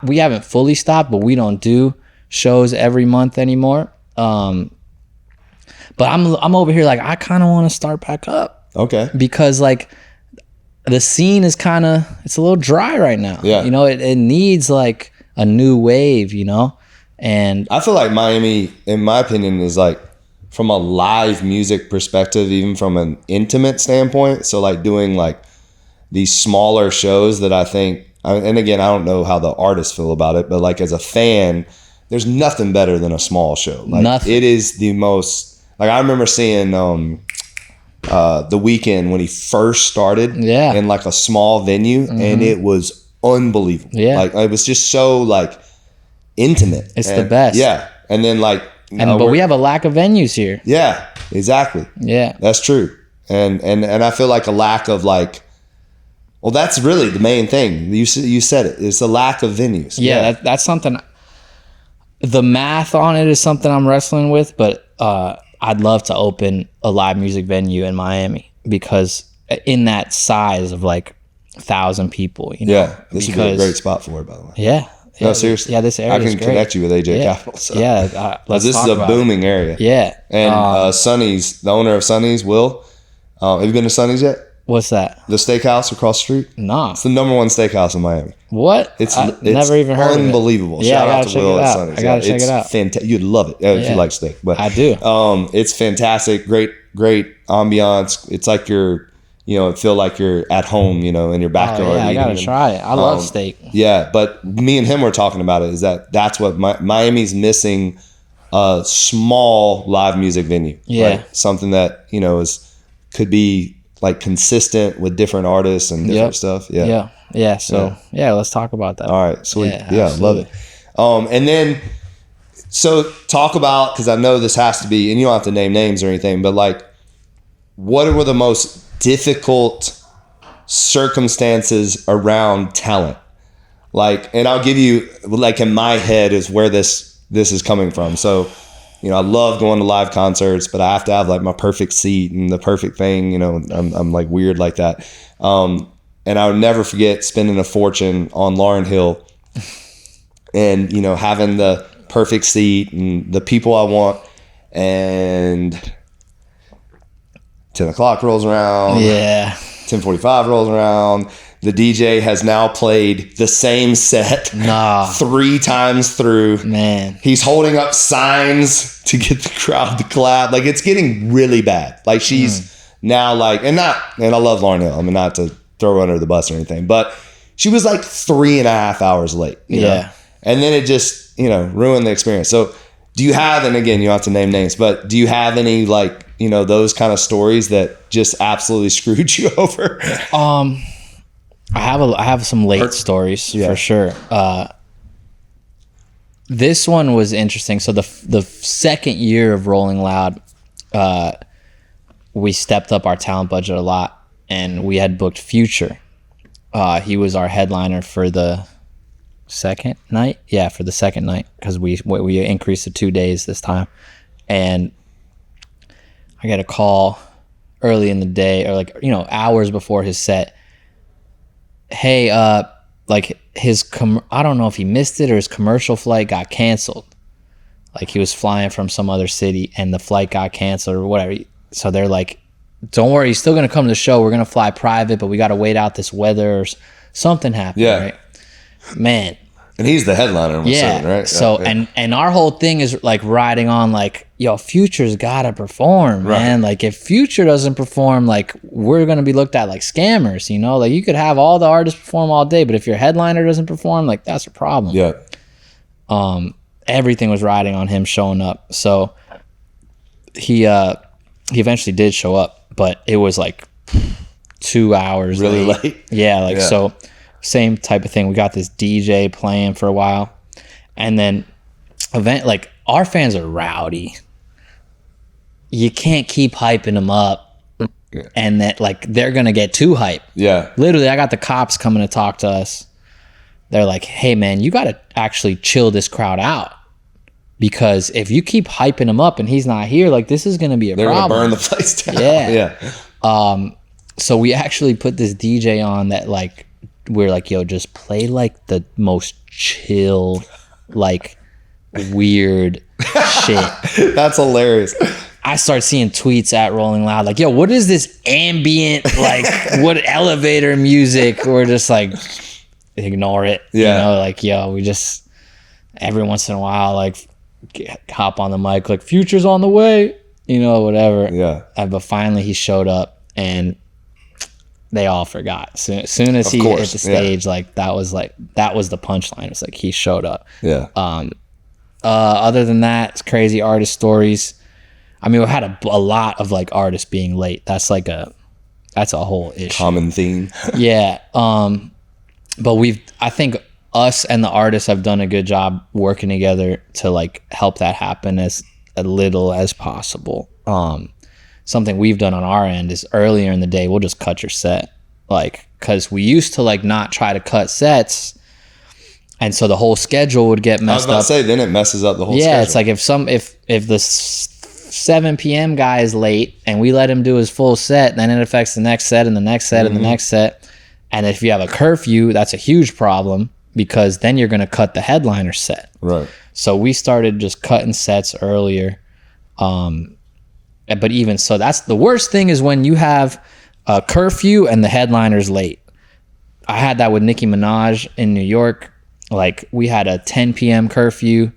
we haven't fully stopped, but we don't do shows every month anymore. But I'm over here like I kind of want to start back up. Okay. Because like the scene is kind of, it's a little dry right now. Yeah. You know, it needs like a new wave, you know? And I feel like Miami, in my opinion, is like from a live music perspective, even from an intimate standpoint. So like doing like these smaller shows that I think, and again, I don't know how the artists feel about it, but like as a fan, there's nothing better than a small show. Like Nothing. It is the most, like I remember seeing The Weeknd when he first started in like a small venue, and it was unbelievable. Yeah. Like it was just so like intimate. It's the best. Yeah. And then like, but we have a lack of venues here. Yeah, exactly. Yeah. That's true. And I feel like a lack of like, well, that's really the main thing. You said it. It's a lack of venues. Yeah. That's something. The math on it is something I'm wrestling with, but I'd love to open a live music venue in Miami, because in that size of like 1,000 people, you know. Yeah, this would be a great spot for it, by the way. Yeah. No, seriously. Yeah, this area I can connect you with AJ Capital. So. Yeah, this is a booming area. Yeah. And Sonny's, the owner of Sonny's, Will. Have you been to Sonny's yet? What's that? The steakhouse across the street? Nah. It's the number one steakhouse in Miami. What? It's never even heard of it. Unbelievable. Yeah, Shout out to Will at Sonny's. I gotta check it out. Fantastic. You'd love it if you like steak. But I do. It's fantastic. Great ambiance. It's like it feel like you're at home, in your backyard. Yeah, I gotta try it. I love steak. Yeah, but me and him were talking about it. That's what Miami's missing, a small live music venue. Yeah, right? Something that could be like consistent with different artists and different stuff. Yeah. So let's talk about that. All right, sweet. Yeah, love it. And then so talk about, because I know this has to be, and you don't have to name names or anything, but like, what were the most difficult circumstances around talent? Like, and I'll give you, like, in my head is where this is coming from. So, I love going to live concerts, but I have to have like my perfect seat and the perfect thing. I'm like weird like that. And I'll never forget spending a fortune on Lauryn Hill, and having the perfect seat and the people I want, and 10 o'clock rolls around. Yeah. 10:45 rolls around. The DJ has now played the same set 3 times through. Man. He's holding up signs to get the crowd to clap. Like, it's getting really bad. Like, she's now like, and I love Lauryn Hill. I mean, not to throw her under the bus or anything, but she was like 3.5 hours late. You know? And then it just, ruined the experience. So do you have, and again, you don't have to name names, but do you have any like, those kind of stories that just absolutely screwed you over? I have some late stories for sure. This one was interesting. So the second year of Rolling Loud, we stepped up our talent budget a lot, and we had booked Future. He was our headliner for the second night. Yeah, for the second night, because we increased to 2 days this time. And I got a call early in the day, or like, hours before his set. Hey, like I don't know if he missed it or his commercial flight got canceled. Like, he was flying from some other city and the flight got canceled or whatever. So they're like, don't worry, he's still going to come to the show. We're going to fly private, but we got to wait out this weather or something happened. Yeah. Right? Man. And he's the headliner. Right? So, and our whole thing is like riding on like, yo, Future's got to perform, man. Like, if Future doesn't perform, like, we're going to be looked at like scammers, Like, you could have all the artists perform all day, but if your headliner doesn't perform, like, that's a problem. Yeah. Everything was riding on him showing up. So he eventually did show up, but it was like 2 hours really late. Yeah. So same type of thing. We got this DJ playing for a while, and then like, our fans are rowdy. You can't keep hyping them up, and that like they're gonna get too hype. Yeah. Literally, I got the cops coming to talk to us. They're like, "Hey, man, you got to actually chill this crowd out, because if you keep hyping him up and he's not here, like, this is gonna be a problem. They're gonna burn the place down." Yeah. So we actually put this DJ on that like we're like, yo, just play like the most chill, like weird shit. That's hilarious. I start seeing tweets at Rolling Loud like, yo, what is this ambient, like, what elevator music? We're just like, ignore it. Yeah. You know, like, yo, we just, every once in a while, like, hop on the mic, like, Future's on the way, you know, whatever. Yeah. But finally he showed up and they all forgot. Soon as he hit the stage, like, that was the punchline. It's like, he showed up. Yeah. Other than that, it's crazy artist stories. I mean, we had a lot of like artists being late. That's a whole issue. Common theme. Yeah. But I think us and the artists have done a good job working together to like help that happen as a little as possible. Something we've done on our end is earlier in the day, we'll just cut your set. Like, cause we used to like not try to cut sets. And so the whole schedule would get messed up. I was about to say, then it messes up the whole schedule. Yeah, it's like if the 7 p.m. guy is late and we let him do his full set, then it affects the next set and the next set and the next set. And if you have a curfew, that's a huge problem because then you're going to cut the headliner set. Right. So we started just cutting sets earlier. But even so, that's the worst thing is when you have a curfew and the headliner's late. I had that with Nicki Minaj in New York. Like, we had a 10 p.m. curfew.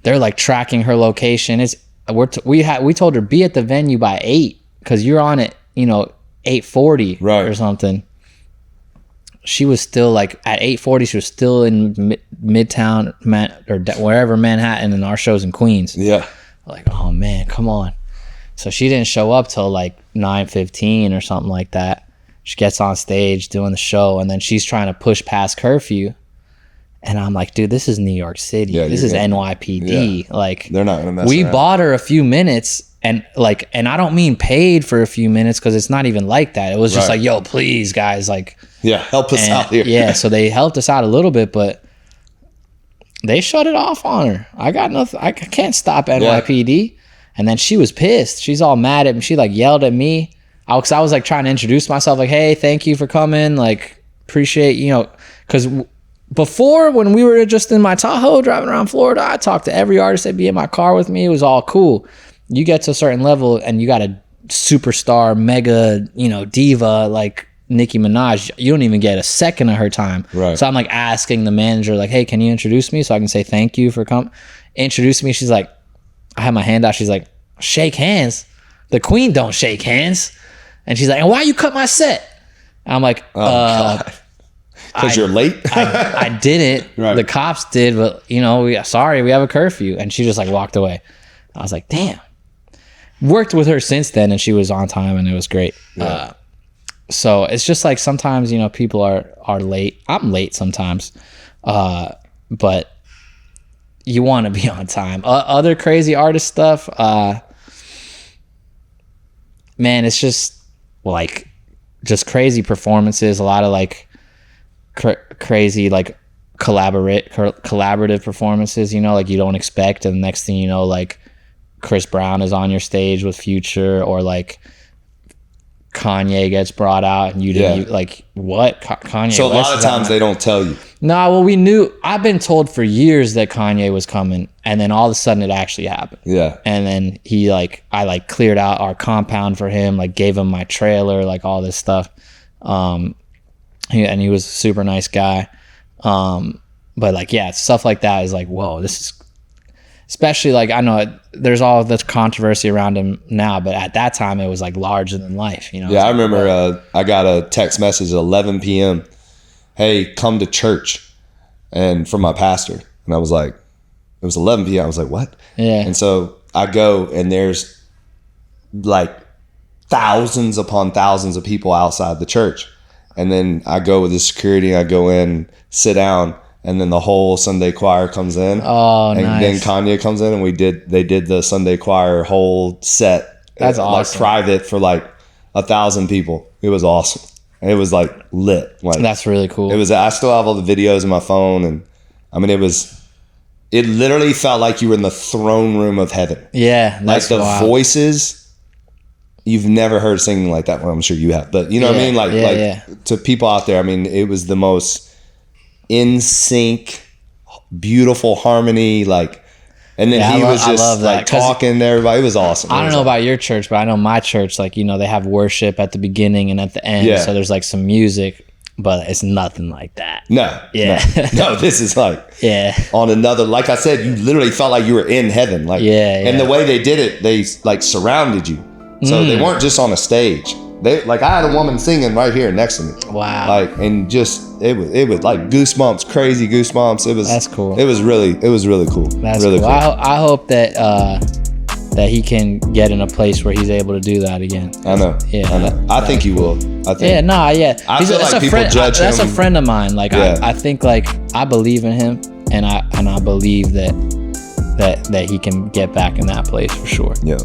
They're like tracking her location. We told her be at the venue by 8 because you're on it, 8:40 or something. She was still like at 8:40. She was still in Midtown or wherever Manhattan, and our show's in Queens. Yeah. Like, oh man, come on. So she didn't show up till like 9:15 or something like that. She gets on stage doing the show, and then she's trying to push past curfew. And I'm like, dude, this is New York City. Yeah, this is NYPD. Yeah. Like, they're not gonna mess we around. Bought her a few minutes, and I don't mean paid for a few minutes because it's not even like that. It was just like, yo, please, guys, like, yeah, help us out here. Yeah, so they helped us out a little bit, but they shut it off on her. I got nothing. I can't stop NYPD. Yeah. And then she was pissed. She's all mad at me. She like yelled at me. I was like trying to introduce myself, like, hey, thank you for coming. Like, appreciate, because before, when we were just in my Tahoe driving around Florida, I talked to every artist that'd be in my car with me. It was all cool. You get to a certain level and you got a superstar, mega, diva like Nicki Minaj. You don't even get a second of her time. Right. So I'm like asking the manager, like, hey, can you introduce me so I can say thank you for coming? Introduce me. She's like, I had my hand out. She's like, shake hands. The queen don't shake hands. And she's like, and why you cut my set? I'm like, God. Because you're late? I didn't. Right. The cops did, but we have a curfew. And she just like walked away. I was like, damn. Worked with her since then, and she was on time, and it was great. Yeah. So it's just like sometimes, people are late. I'm late sometimes. But you want to be on time. Other crazy artist stuff, man, it's just like just crazy performances. A lot of like crazy like collaborative performances, like you don't expect, and the next thing you know, like Chris Brown is on your stage with Future, or like Kanye gets brought out and you didn't like what Kanye. So a West lot of times they don't tell you. No, well, we knew. I've been told for years that Kanye was coming, and then all of a sudden it actually happened. Yeah. And then I cleared out our compound for him, like gave him my trailer, like all this stuff. And he was a super nice guy. But like, yeah, stuff like that is like, whoa, this is, especially like, I know there's all this controversy around him now, but at that time it was like larger than life, Yeah, I remember I got a text message at 11 p.m. Hey, come to church, and from my pastor. And I was like, it was 11 p.m. I was like, what? Yeah. And so I go, and there's like thousands upon thousands of people outside the church. And then I go with the security, I go in, sit down, and then the whole Sunday choir comes in. Oh, and nice. then Kanye comes in, and they did the Sunday choir whole set. That's awesome. Like private for like 1,000 people. It was awesome. It was like lit. Like, that's really cool. It was. I still have all the videos in my phone, and I mean, it literally felt like you were in the throne room of heaven. Yeah, like the wild. voices you've never heard singing like that. Well, I'm sure you have, but you know what I mean? Like to people out there, I mean, it was the most in sync, beautiful harmony, like, and then he was just like talking to everybody. It was awesome. I don't know about your church, but I know my church, like, you know, they have worship at the beginning and at the end. Yeah. So there's like some music, but it's nothing like that. No. This is like on another, like I said, you literally felt like you were in heaven. Like, and the way they did it, they like surrounded you. So they weren't just on a stage. They like, I had a woman singing right here next to me. Wow. Like, and just it was like goosebumps, crazy goosebumps. It was That's cool. It was really cool. That's really cool. I hope that that he can get in a place where he's able to do that again. I know. Yeah. I know. I think he will. I think. Yeah. Nah. Yeah. I feel like people judge him. That's a friend of mine. Like I think like I believe in him, and I believe that he can get back in that place for sure. Yeah.